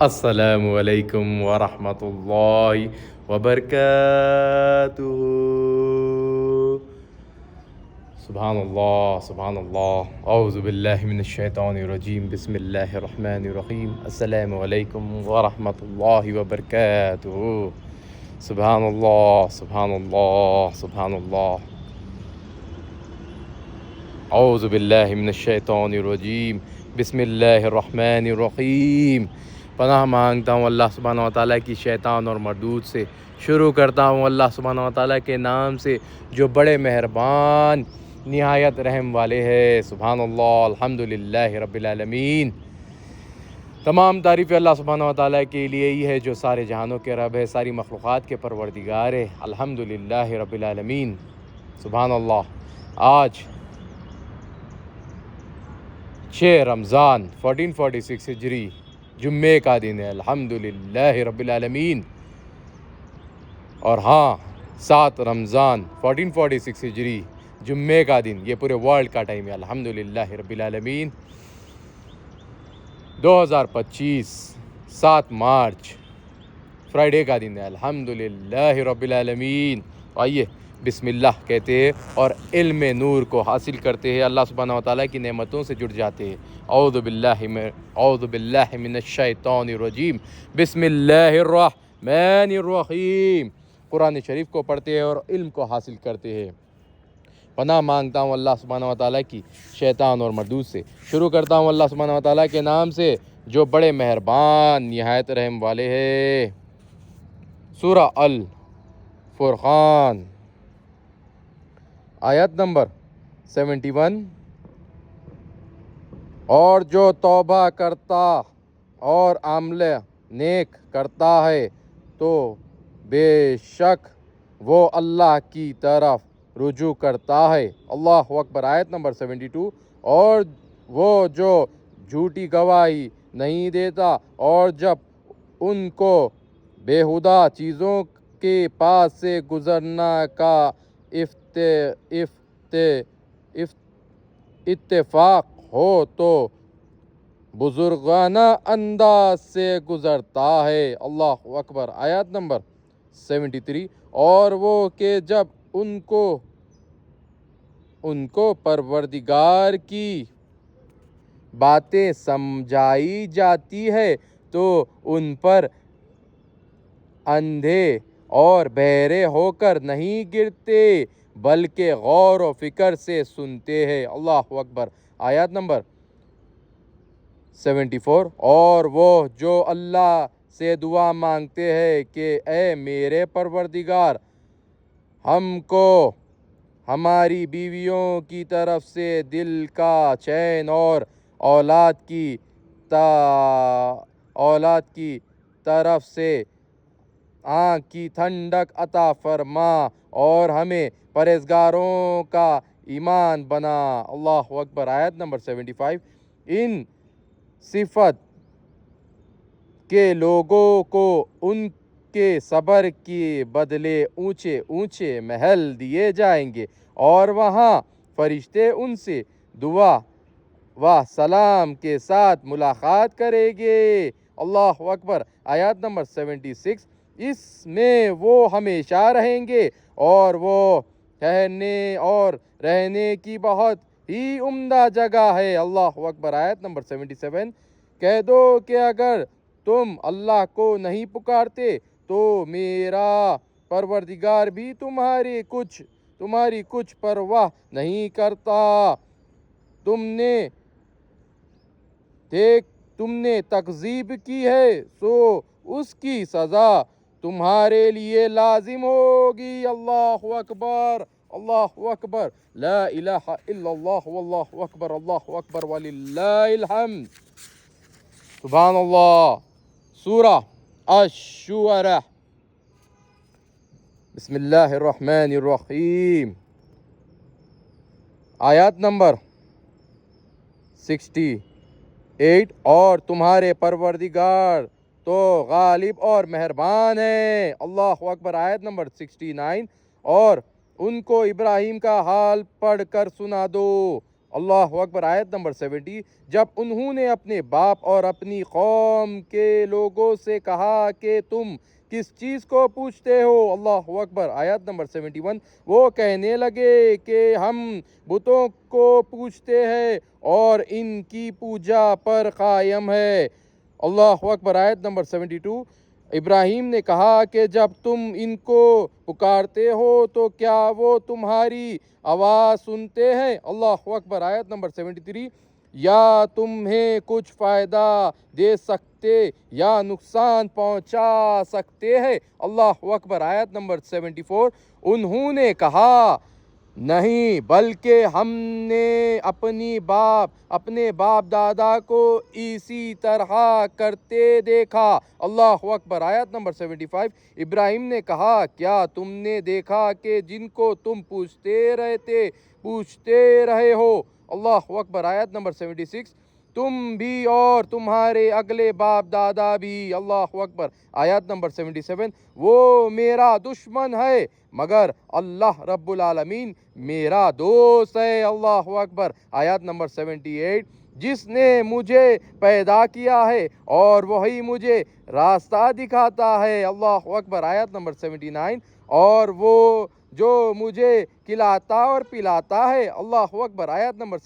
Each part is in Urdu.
السلام علیکم ورحمۃ اللہ وبرکاتہ۔ سبحان اللہ سبحان اللہ، اعوذ باللہ من الشیطان الرجیم، بسم اللہ الرحمن الرحیم، السلام علیکم ورحمۃ اللہ وبرکاتہ۔ سبحان اللہ سبحان اللہ سبحان اللہ، اعوذ باللہ من الشیطان الرجیم، بسم اللہ الرحمن الرحیم۔ پناہ مانگتا ہوں اللہ سبحانہ و تعالیٰ کی شیطان اور مردود سے۔ شروع کرتا ہوں اللہ سبحانہ و تعالیٰ کے نام سے جو بڑے مہربان نہایت رحم والے ہیں۔ سبحان اللہ، الحمدللہ رب العالمین۔ تمام تعریف اللہ سبحانہ و تعالیٰ کے لیے ہی ہے جو سارے جہانوں کے رب ہے، ساری مخلوقات کے پروردگار ہے۔ الحمدللہ رب العالمین۔ سبحان اللہ۔ آج 6 رمضان 1446 ہجری جمعے کا دن ہے، الحمدللہ رب العالمین۔ اور ہاں 7 رمضان 1446 ہجری جمعے کا دن، یہ پورے ورلڈ کا ٹائم ہے، الحمدللہ رب العالمین۔ 2025 7 مارچ فرائیڈے کا دن ہے، الحمدللہ رب العالمین۔ آئیے بسم اللہ کہتے ہیں اور علم نور کو حاصل کرتے ہیں، اللہ سبحانہ و تعالیٰ کی نعمتوں سے جڑ جاتے ہیں۔ اعوذ باللہ من الشیطان الرجیم، بسم اللہ الرحمن الرحیم۔ قرآن شریف کو پڑھتے ہیں اور علم کو حاصل کرتے ہیں۔ پناہ مانگتا ہوں اللہ سبحانہ و تعالیٰ کی شیطان اور مردود سے۔ شروع کرتا ہوں اللہ سبحانہ و تعالیٰ کے نام سے جو بڑے مہربان نہایت رحم والے ہیں۔ سورہ الفرقان آیت نمبر 71۔ اور جو توبہ کرتا اور عمل نیک کرتا ہے تو بے شک وہ اللہ کی طرف رجوع کرتا ہے۔ اللہ اکبر۔ آیت نمبر 72۔ اور وہ جو جھوٹی گواہی نہیں دیتا اور جب ان کو بیہودہ چیزوں کے پاس سے گزرنا کا اتفاق ہو تو بزرگانہ انداز سے گزرتا ہے۔ اللہ اکبر۔ آیت نمبر 73۔ اور وہ کہ جب ان کو پروردگار کی باتیں سمجھائی جاتی ہے تو ان پر اندھے اور بہرے ہو کر نہیں گرتے بلکہ غور و فکر سے سنتے ہیں۔ اللہ اکبر۔ آیت نمبر 74۔ اور وہ جو اللہ سے دعا مانگتے ہیں کہ اے میرے پروردگار، ہم کو ہماری بیویوں کی طرف سے دل کا چین اور اولاد کی طرف سے آنکھ کی ٹھنڈک عطا فرما اور ہمیں پرہیزگاروں کا ایمان بنا۔ اللہ اکبر۔ آیت نمبر 75۔ ان صفت کے لوگوں کو ان کے صبر کے بدلے اونچے اونچے محل دیے جائیں گے اور وہاں فرشتے ان سے دعا و سلام کے ساتھ ملاقات کریں گے۔ اللہ اکبر۔ آیت نمبر 76۔ اس میں وہ ہمیشہ رہیں گے اور وہ ٹھہرنے اور رہنے کی بہت ہی عمدہ جگہ ہے۔ اللہ اکبر۔ آیت نمبر 77۔ کہہ دو کہ اگر تم اللہ کو نہیں پکارتے تو میرا پروردگار بھی تمہاری کچھ پرواہ نہیں کرتا۔ تم نے تکذیب کی ہے سو اس کی سزا تمہارے لیے لازم ہوگی۔ اللہ اکبر اللہ اکبر، لا الہ الا اللہ واللہ اکبر، اللہ اکبر وللہ الحمد۔ سبحان اللہ۔ سورہ الشعراء، بسم اللہ الرحمن الرحیم۔ آیت نمبر 68۔ اور تمہارے پروردگار تو غالب اور مہربان ہے۔ اللہ اکبر۔ آیت نمبر 69۔ اور ان کو ابراہیم کا حال پڑھ کر سنا دو اللہ اکبر۔ آیت نمبر 70، جب انہوں نے اپنے باپ اور اپنی قوم کے لوگوں سے کہا کہ تم کس چیز کو پوچھتے ہو، اللہ اکبر۔ آیت نمبر 71، وہ کہنے لگے کہ ہم بتوں کو پوچھتے ہیں اور ان کی پوجا پر قائم ہے، اللہ اکبر۔ آیت نمبر 72، ابراہیم نے کہا کہ جب تم ان کو پکارتے ہو تو کیا وہ تمہاری آواز سنتے ہیں، اللہ اکبر۔ آیت نمبر 73، یا تمہیں کچھ فائدہ دے سکتے یا نقصان پہنچا سکتے ہیں، اللہ اکبر۔ آیت نمبر 74، انہوں نے کہا نہیں، بلکہ ہم نے اپنے باپ دادا کو اسی طرح کرتے دیکھا، اللہ اکبر۔ آیت نمبر 75، ابراہیم نے کہا کیا تم نے دیکھا کہ جن کو تم پوچھتے رہے ہو، اللہ اکبر۔ آیت نمبر 76، تم بھی اور تمہارے اگلے باپ دادا بھی، اللہ اکبر۔ آیت نمبر 77، وہ میرا دشمن ہے مگر اللہ رب العالمین میرا دوست ہے، اللہ اکبر۔ آیت نمبر 78، جس نے مجھے پیدا کیا ہے اور وہی مجھے راستہ دکھاتا ہے، اللہ اکبر۔ آیت نمبر 79، اور وہ جو مجھے کھلاتا اور پلاتا ہے، اللہ اکبر۔ آیت نمبر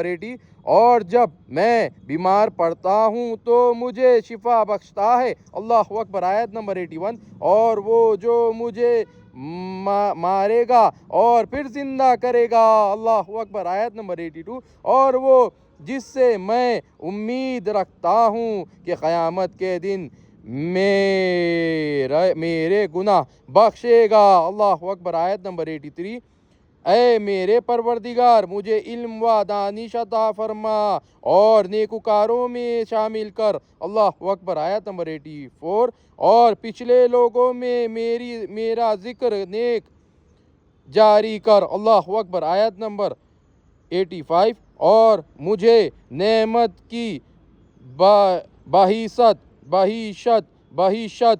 80، اور جب میں بیمار پڑتا ہوں تو مجھے شفا بخشتا ہے، اللہ اکبر۔ آیت نمبر 81، اور وہ جو مجھے مارے گا اور پھر زندہ کرے گا، اللہ اکبر۔ آیت نمبر 82، اور وہ جس سے میں امید رکھتا ہوں کہ قیامت کے دن میرے گناہ بخشے گا، اللہ اکبر۔ آیت نمبر 83، اے میرے پروردگار مجھے علم و دانش عطا فرما اور نیکوکاروں میں شامل کر، اللہ اکبر۔ آیت نمبر 84، اور پچھلے لوگوں میں میرا ذکر نیک جاری کر، اللہ اکبر۔ آیت نمبر 85، اور مجھے نعمت کی بہشت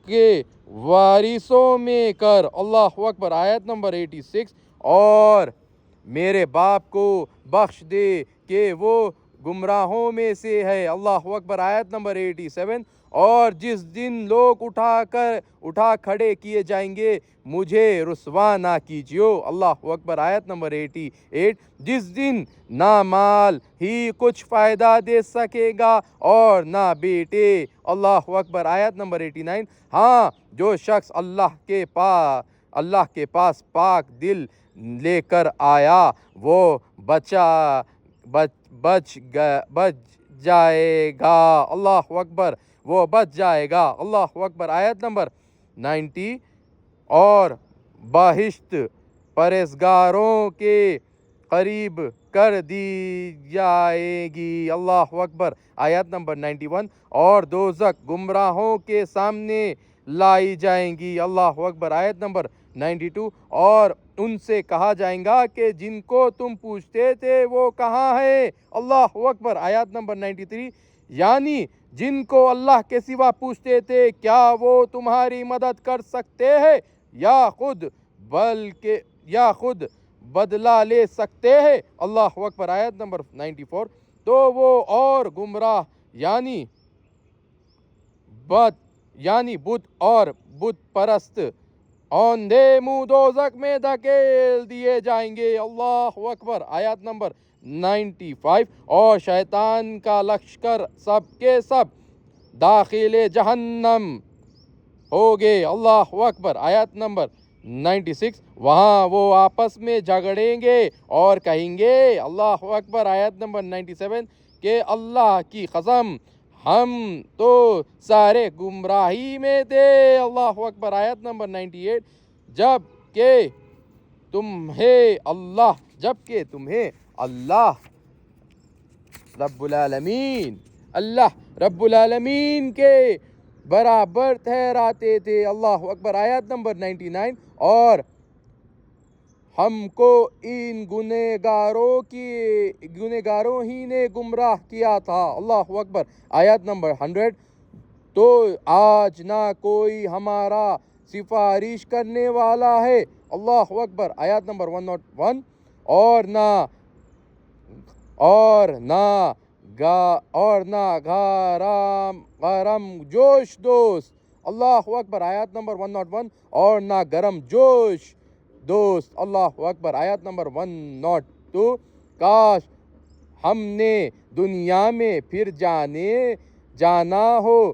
کے وارثوں میں کر، اللہ اکبر۔ آیت نمبر 86، اور میرے باپ کو بخش دے کہ وہ گمراہوں میں سے ہے، اللہ اکبر۔ آیت نمبر 87، اور جس دن لوگ اٹھا کھڑے کیے جائیں گے مجھے رسوا نہ کیجیے، اللہ اکبر۔ آیت نمبر 88، جس دن نہ مال ہی کچھ فائدہ دے سکے گا اور نہ بیٹے، اللہ اکبر۔ آیت نمبر 89، ہاں جو شخص اللہ کے پاس پاک دل لے کر آیا وہ بچ جائے گا، اللہ اکبر، وہ بچ جائے گا، اللہ اکبر۔ آیت نمبر 90، اور بہشت پرہیزگاروں کے قریب کر دی جائے گی، اللہ اکبر۔ آیت نمبر 91، اور دوزخ گمراہوں کے سامنے لائی جائیں گی، اللہ اکبر۔ آیت نمبر 92، اور ان سے کہا جائیں گا کہ جن کو تم پوچھتے تھے وہ کہاں ہے، اللہ اکبر۔ آیت نمبر 93، یعنی جن کو اللہ کے سوا پوچھتے تھے کیا وہ تمہاری مدد کر سکتے ہیں یا خود بدلہ لے سکتے ہیں، اللہ اکبر۔ آیت نمبر 94، تو وہ اور گمراہ یعنی بت اور بت پرست اوندھے منہ دوزخ میں دھکیل دیے جائیں گے، اللہ اکبر۔ آیت نمبر 95، اور شیطان کا لشکر سب کے سب داخل جہنم ہوگے، اللہ اکبر۔ آیت نمبر 96، وہاں وہ آپس میں جھگڑیں گے اور کہیں گے، اللہ اکبر۔ آیت نمبر 97، کہ اللہ کی قسم ہم تو سارے گمراہی میں تھے، اللہ اکبر۔ آیت نمبر 98، جب کہ تمہیں اللہ رب العالمین کے برابر ٹھہراتے تھے، اللہ اکبر۔ آیت نمبر 99، اور ہم کو ان گنہگاروں ہی نے گمراہ کیا تھا، اللہ اکبر۔ آیت نمبر 100، تو آج نہ کوئی ہمارا سفارش کرنے والا ہے، اللہ اکبر۔ آیت نمبر 101، اور نہ اور نہ گرم جوش دوست. اللہ اکبر. آیات نمبر 101. اور نہ گرم جوش دوست. اللہ اکبر. آیات نمبر 102. کاش ہم نے دنیا میں پھر جانا ہو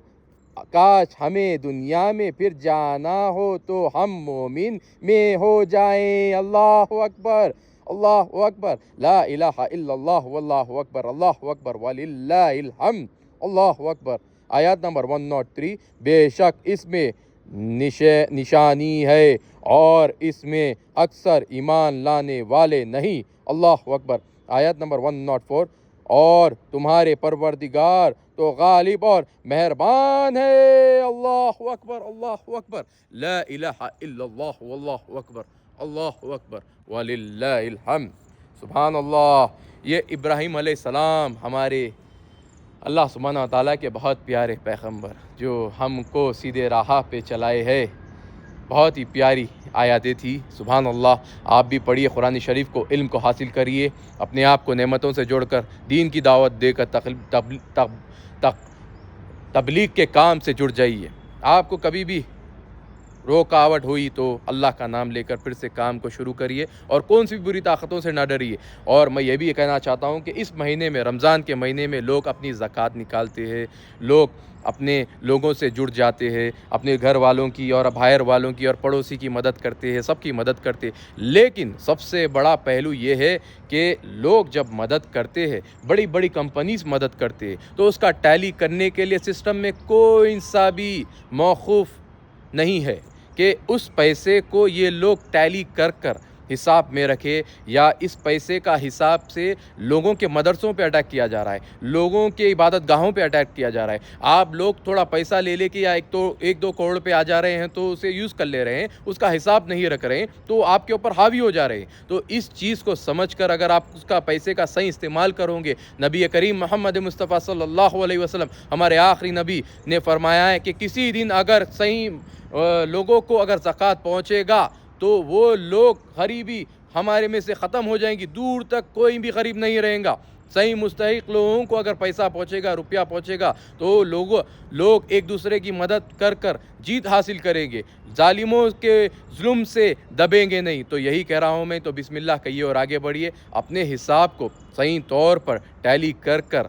کاش ہمیں دنیا میں پھر جانا ہو تو ہم مومن میں ہو جائیں. اللہ اکبر. اللہ اکبر. لا الہ الا اللہ واللہ اکبر. اللہ اکبر وللہ الحمد. اللہ اکبر. آیات نمبر 103. بے شک اس میں نشانی ہے اور اس میں اکثر ایمان لانے والے نہیں. اللہ اکبر. آیت نمبر 104. اور تمہارے پروردگار تو غالب اور مہربان ہے. اللہ اکبر. اللہ اکبر. لا الہ الا اللہ واللہ اکبر. اللہ اکبر وللہ الحمد. سبحان اللہ. یہ ابراہیم علیہ السلام ہمارے اللہ سبحانہ و تعالیٰ کے بہت پیارے پیغمبر جو ہم کو سیدھے راہ پہ چلائے ہے. بہت ہی پیاری آیاتیں تھی. سبحان اللہ. آپ بھی پڑھیے قرآن شریف کو، علم کو حاصل کریے، اپنے آپ کو نعمتوں سے جوڑ کر دین کی دعوت دے کر تبلیغ کے کام سے جڑ جائیے. آپ کو کبھی بھی رکاوٹ ہوئی تو اللہ کا نام لے کر پھر سے کام کو شروع کریے اور کون سی بری طاقتوں سے نہ ڈریے. اور میں یہ بھی کہنا چاہتا ہوں کہ اس مہینے میں، رمضان کے مہینے میں، لوگ اپنی زکوٰۃ نکالتے ہیں، لوگ اپنے لوگوں سے جڑ جاتے ہیں، اپنے گھر والوں کی اور باہر والوں کی اور پڑوسی کی مدد کرتے ہیں، سب کی مدد کرتے ہیں. لیکن سب سے بڑا پہلو یہ ہے کہ لوگ جب مدد کرتے ہیں، بڑی بڑی کمپنیز مدد کرتے ہیں، تو اس کا ٹیلی کرنے کے لیے سسٹم میں کوئی سا بھی موقوف نہیں ہے کہ اس پیسے کو یہ لوگ ٹیلی کر حساب میں رکھے، یا اس پیسے کا حساب سے لوگوں کے مدرسوں پہ اٹیک کیا جا رہا ہے، لوگوں کے عبادت گاہوں پہ اٹیک کیا جا رہا ہے. آپ لوگ تھوڑا پیسہ لے لے کے یا ایک دو کروڑ پہ آ جا رہے ہیں تو اسے یوز کر لے رہے ہیں، اس کا حساب نہیں رکھ رہے ہیں، تو آپ کے اوپر حاوی ہو جا رہے ہیں. تو اس چیز کو سمجھ کر اگر آپ اس کا پیسے کا صحیح استعمال کرو گے، نبی کریم محمد مصطفیٰ صلی اللہ علیہ وسلم ہمارے آخری نبی نے فرمایا ہے کہ کسی دن اگر صحیح لوگوں کو اگر زکوٰۃ پہنچے گا تو وہ لوگ غریبی ہمارے میں سے ختم ہو جائیں گی، دور تک کوئی بھی غریب نہیں رہیں گا. صحیح مستحق لوگوں کو اگر پیسہ پہنچے گا، روپیہ پہنچے گا، تو لوگ ایک دوسرے کی مدد کر جیت حاصل کریں گے، ظالموں کے ظلم سے دبیں گے نہیں. تو یہی کہہ رہا ہوں میں. تو بسم اللہ کہیے اور آگے بڑھیے، اپنے حساب کو صحیح طور پر ٹیلی کر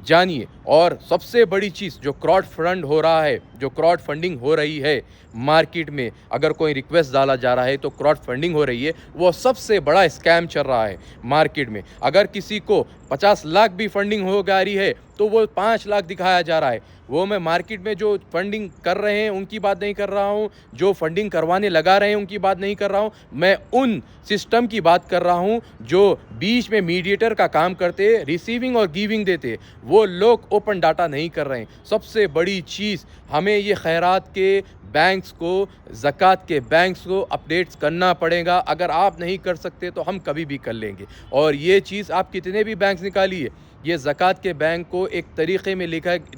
جانیے. اور سب سے بڑی چیز جو کراؤڈ فنڈ ہو رہا ہے، جو کراؤڈ فنڈنگ ہو رہی ہے مارکیٹ میں، اگر کوئی ریکویسٹ ڈالا جا رہا ہے تو کراؤڈ فنڈنگ ہو رہی ہے، وہ سب سے بڑا اسکیم چل رہا ہے مارکیٹ میں. اگر کسی کو 50 لاکھ بھی فنڈنگ ہو جا رہی ہے تو وہ 5 لاکھ دکھایا جا رہا ہے. وہ میں مارکیٹ میں جو فنڈنگ کر رہے ہیں ان کی بات نہیں کر رہا ہوں، جو فنڈنگ کروانے لگا رہے ہیں ان کی بات نہیں کر رہا ہوں، میں ان سسٹم کی بات کر رہا ہوں جو بیچ میں میڈیٹر کا کام کرتے، ریسیونگ اور گیونگ دیتے. وہ لوگ اوپن ڈاٹا نہیں کر رہے ہیں. سب سے بڑی چیز ہمیں یہ خیرات کے بینکس کو، زکوٰۃ کے بینکس کو اپڈیٹس کرنا پڑے گا. اگر آپ نہیں کر سکتے تو ہم کبھی بھی کر لیں گے. اور یہ چیز آپ کتنے بھی بینکس نکالیے، یہ زکوٰۃ کے بینک کو ایک طریقے میں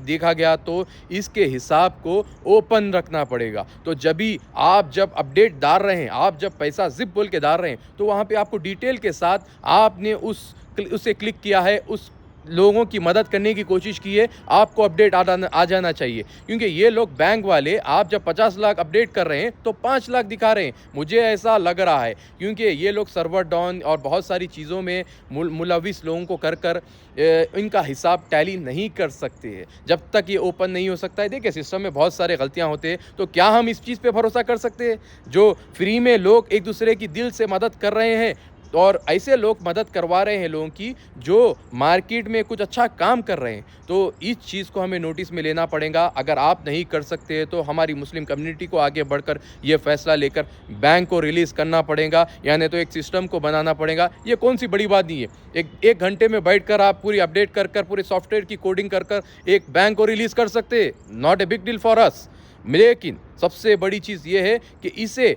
دیکھا گیا تو اس کے حساب کو اوپن رکھنا پڑے گا. تو جب اپڈیٹ ڈال رہے ہیں، آپ جب پیسہ زپ بول کے ڈال رہے ہیں تو وہاں پہ آپ کو ڈیٹیل کے ساتھ آپ نے اسے کلک کیا ہے، اس لوگوں کی مدد کرنے کی کوشش کی ہے، آپ کو اپڈیٹ آ جانا چاہیے. کیونکہ یہ لوگ بینک والے آپ جب 50 لاکھ اپڈیٹ کر رہے ہیں تو 5 لاکھ دکھا رہے ہیں. مجھے ایسا لگ رہا ہے کیونکہ یہ لوگ سرور ڈاؤن اور بہت ساری چیزوں میں ملوث لوگوں کو کر ان کا حساب ٹیلی نہیں کر سکتے ہیں جب تک یہ اوپن نہیں ہو سکتا ہے. دیکھیں سسٹم میں بہت سارے غلطیاں ہوتے ہیں، تو کیا ہم اس چیز پہ بھروسہ کر سکتے ہیں؟ جو فری میں لوگ ایک دوسرے کی دل سے مدد کر رہے ہیں اور ایسے لوگ مدد کروا رہے ہیں لوگوں کی جو مارکیٹ میں کچھ اچھا کام کر رہے ہیں، تو اس چیز کو ہمیں نوٹس میں لینا پڑے گا. اگر آپ نہیں کر سکتے تو ہماری مسلم کمیونٹی کو آگے بڑھ کر یہ فیصلہ لے کر بینک کو ریلیز کرنا پڑے گا، یعنی تو ایک سسٹم کو بنانا پڑے گا. یہ کون سی بڑی بات نہیں ہے، ایک گھنٹے میں بیٹھ کر آپ پوری اپڈیٹ کر پورے سافٹ ویئر کی کوڈنگ کر ایک بینک کو ریلیز کر سکتے. Not a big deal for us. لیکن سب سے بڑی چیز یہ ہے کہ اسے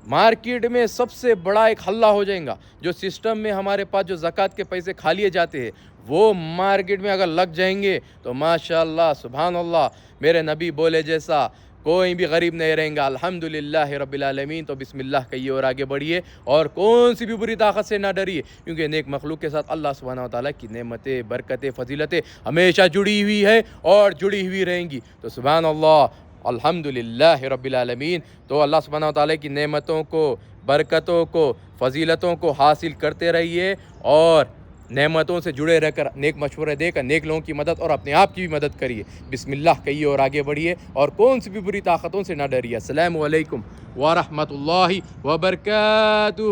مارکیٹ میں سب سے بڑا ایک حلہ ہو جائے گا. جو سسٹم میں ہمارے پاس جو زکوٰۃ کے پیسے کھا لیے جاتے ہیں وہ مارکیٹ میں اگر لگ جائیں گے تو ماشاءاللہ سبحان اللہ، میرے نبی بولے جیسا کوئی بھی غریب نہیں رہیں گا. الحمدللہ رب العالمین. تو بسم اللہ کہیے اور آگے بڑھیے اور کون سی بھی بری طاقت سے نہ ڈریے، کیونکہ نیک مخلوق کے ساتھ اللہ سبحانہ وتعالیٰ کی نعمتیں، برکتیں، فضیلتیں ہمیشہ جڑی ہوئی ہے اور جڑی ہوئی رہیں گی. تو سبحان اللہ، الحمدللہ رب العالمین. تو اللہ سبحانہ وتعالیٰ کی نعمتوں کو، برکتوں کو، فضیلتوں کو حاصل کرتے رہیے اور نعمتوں سے جڑے رہ کر نیک مشورے دے کر نیک لوگوں کی مدد اور اپنے آپ کی بھی مدد کریے. بسم اللہ کہیے اور آگے بڑھیے اور کون سی بھی بری طاقتوں سے نہ ڈریے. السلام علیکم ورحمۃ اللہ وبرکاتہ.